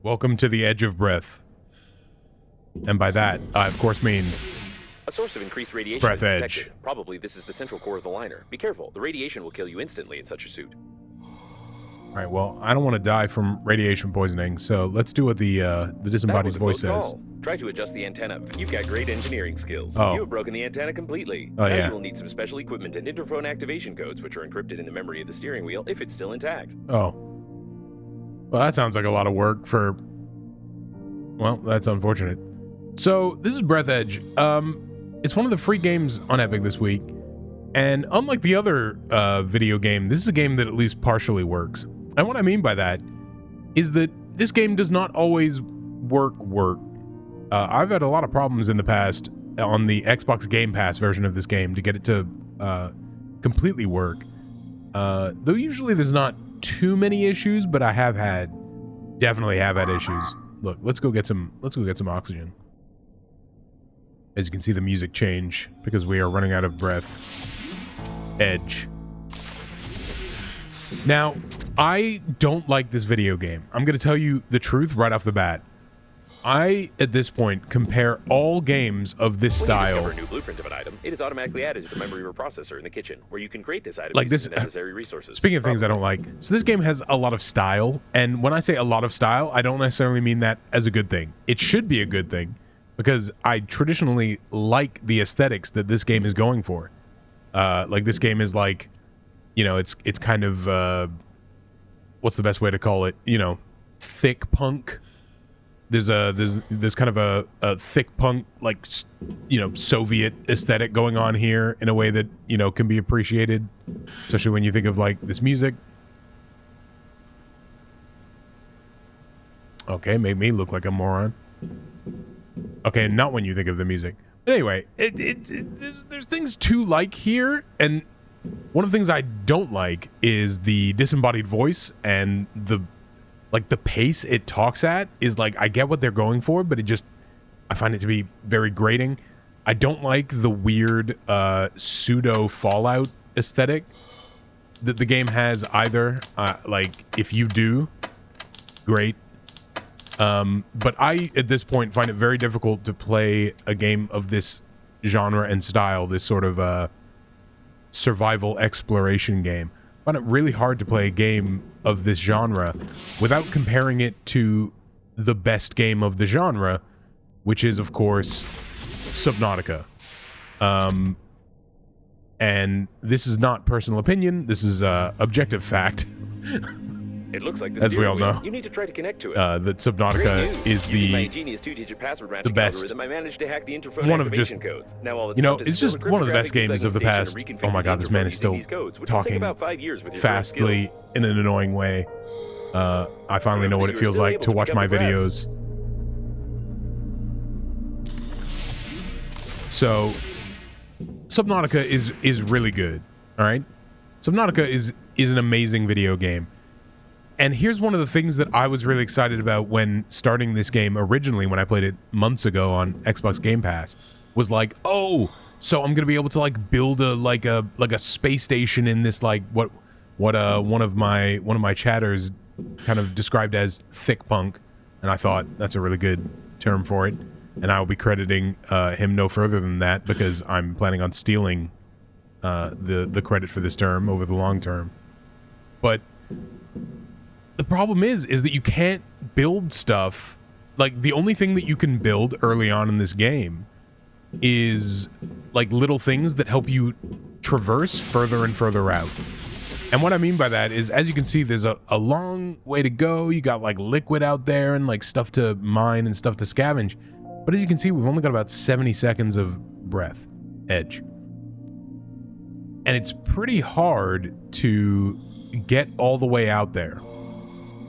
Welcome to the edge of breath. And by that, I of course mean a source of increased radiation breath is detected. edge. Probably this is the central core of the liner. Be careful, the radiation will kill you instantly in such a suit. Alright, well, I don't want to die from radiation poisoning, so let's do what the disembodied voice says. Call. Try to adjust the antenna. You've got great engineering skills. Oh. You have broken the antenna completely. Oh, now yeah. you will need some special equipment and interphone activation codes, which are encrypted in the memory of the steering wheel if it's still intact. Oh. Well, that sounds like a lot of work for... Well, that's unfortunate. So, this is Breathedge. It's one of the free games on Epic this week. And unlike the other video game, this is a game that at least partially works. And what I mean by that is that this game does not always work. I've had a lot of problems in the past on the Xbox Game Pass version of this game to get it to completely work. Though usually there's not too many issues, but I definitely have had issues. Look, let's go get some oxygen. As you can see the music change because we are running out of breath. Edge. Now, I don't like this video game. I'm going to tell you the truth right off the bat. I, at this point, compare all games of this style. When you discover a new blueprint of an item, it is automatically added to the memory reprocessor in the kitchen, where you can create this item like using this, the necessary resources. Speaking of things I don't like, so this game has a lot of style, and when I say a lot of style, I don't necessarily mean that as a good thing. It should be a good thing, because I traditionally like the aesthetics that this game is going for. Like this game is like, you know, it's kind of, what's the best way to call it? You know, thick punk. There's kind of a thick punk, like, you know, Soviet aesthetic going on here in a way that, you know, can be appreciated, especially when you think of like this music. Okay, made me look like a moron. Okay, not when you think of the music. But anyway, there's things to like here, and one of the things I don't like is the disembodied voice and the pace it talks at is like, I get what they're going for, but I find it to be very grating. I don't like the weird pseudo Fallout aesthetic that the game has either. Like, if you do, great. But I, at this point, find it very difficult to play a game of this genre and style, this sort of survival exploration game. I find it really hard to play a game of this genre without comparing it to the best game of the genre, which is, of course, Subnautica. And this is not personal opinion. This is objective fact. It looks like as we all know. You need to try to connect to it. That Subnautica is the best. I managed to hack the interphone one of just codes. Now all you know, it's just one of the best games of the past. Oh my god, this man is still talking fastly in an annoying way. I finally know what it feels like to watch my videos. So Subnautica is really good. All right, Subnautica is an amazing video game. And here's one of the things that I was really excited about when starting this game originally, when I played it months ago on Xbox Game Pass, was like, oh, so I'm gonna be able to like build a space station in this, like what one of my chatters kind of described as thick punk, and I thought that's a really good term for it, and I will be crediting him no further than that because I'm planning on stealing the credit for this term over the long term. But the problem is that you can't build stuff. Like, the only thing that you can build early on in this game is like little things that help you traverse further and further out. And what I mean by that is, as you can see, there's a long way to go. You got like liquid out there and like stuff to mine and stuff to scavenge. But as you can see, we've only got about 70 seconds of breath edge. And it's pretty hard to get all the way out there.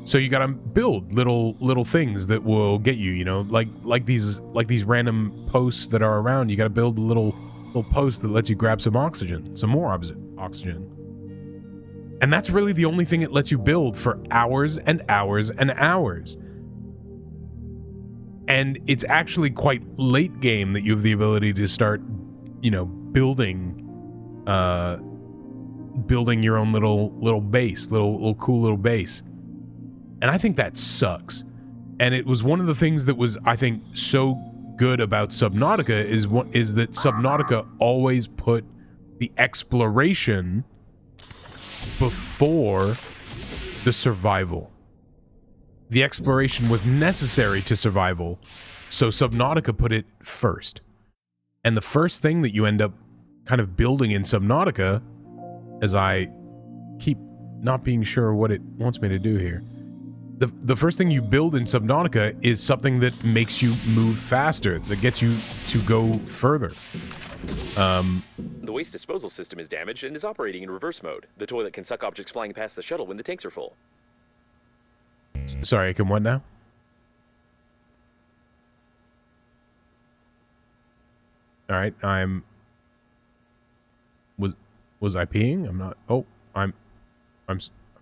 So you gotta build little things that will get you, you know, like these random posts that are around. You gotta build a little post that lets you grab some oxygen, some more oxygen. And that's really the only thing it lets you build for hours and hours and hours. And it's actually quite late game that you have the ability to start, you know, building your own little base, little cool little base. And I think that sucks. And it was one of the things that was, I think, so good about Subnautica is that Subnautica always put the exploration before the survival. The exploration was necessary to survival, so Subnautica put it first. And the first thing that you end up kind of building in Subnautica, as I keep not being sure what it wants me to do here, the first thing you build in Subnautica is something that makes you move faster, that gets you to go further. The waste disposal system is damaged and is operating in reverse mode. The toilet can suck objects flying past the shuttle when the tanks are full. Sorry, I can what now? All right, was I peeing? I'm not. Oh, I'm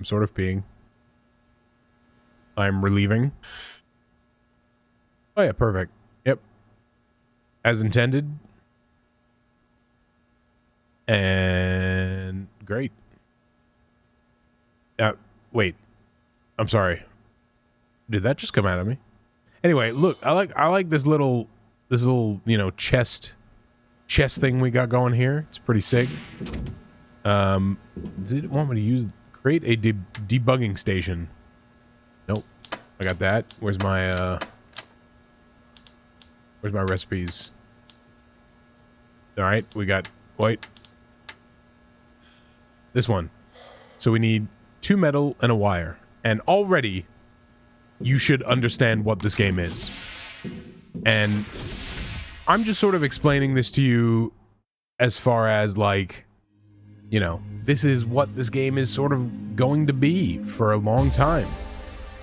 sort of peeing. I'm relieving. Oh yeah, perfect. Yep. As intended. And great. Wait. I'm sorry. Did that just come out of me? Anyway, look, I like this little, you know, chest thing we got going here. It's pretty sick. Does it want me to create a debugging station? Nope. I got that. Where's my recipes? All right, we got this one. So we need 2 metal and a wire. And already you should understand what this game is. And I'm just sort of explaining this to you as far as, like, you know, this is what this game is sort of going to be for a long time.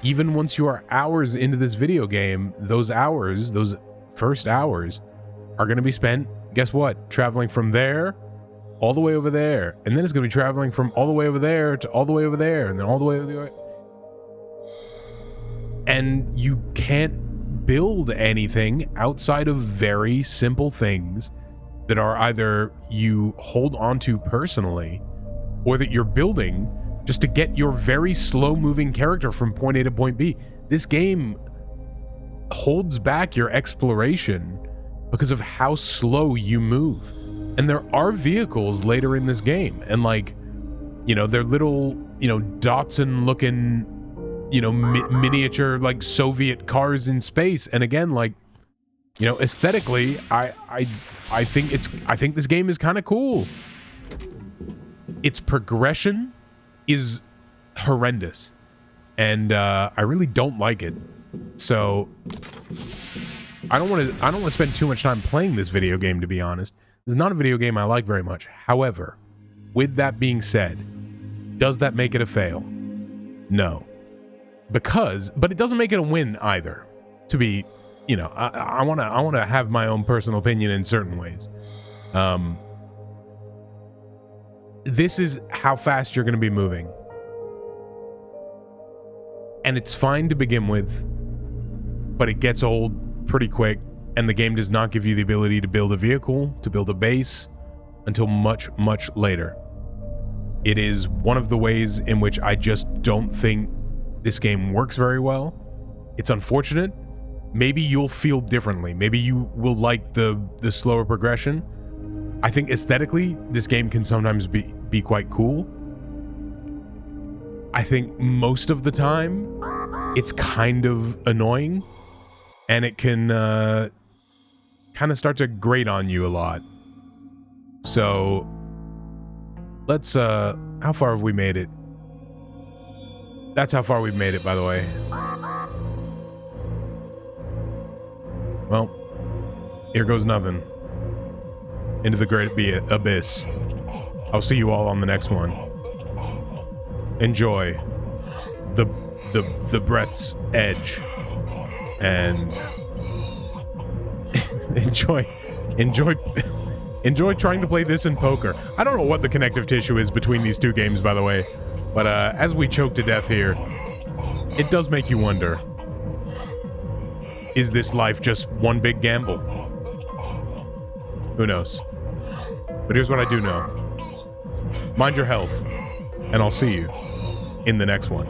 Even once you are hours into this video game, those hours, those first hours, are going to be spent, guess what? Traveling from there all the way over there. And then it's going to be traveling from all the way over there to all the way over there, and then all the way over there. And you can't build anything outside of very simple things that are either you hold onto personally or that you're building just to get your very slow-moving character from point A to point B. This game holds back your exploration because of how slow you move. And there are vehicles later in this game, and, like, you know, they're little, you know, Datsun-looking, you know, miniature, like, Soviet cars in space. And again, like, you know, aesthetically, I think this game is kind of cool. Its progression is horrendous, and I really don't like it. So I don't want to spend too much time playing this video game, to be honest. This is not a video game I like very much. However, with that being said, does that make it a fail? No. But it doesn't make it a win either. To be, you know, I want to have my own personal opinion in certain ways. This is how fast you're going to be moving. And it's fine to begin with, but it gets old pretty quick, and the game does not give you the ability to build a vehicle, to build a base, until much, much later. It is one of the ways in which I just don't think this game works very well. It's unfortunate. Maybe you'll feel differently. Maybe you will like the slower progression. I think aesthetically, this game can sometimes be quite cool. I think most of the time, it's kind of annoying, and it can kind of start to grate on you a lot. So let's how far have we made it? That's how far we've made it, by the way. Well, here goes nothing. Into the great abyss. I'll see you all on the next one. Enjoy the breath's edge, and enjoy trying to play this in poker. I don't know what the connective tissue is between these two games, by the way, but as we choke to death here, it does make you wonder, is this life just one big gamble? Who knows? But here's what I do know. Mind your health, and I'll see you in the next one.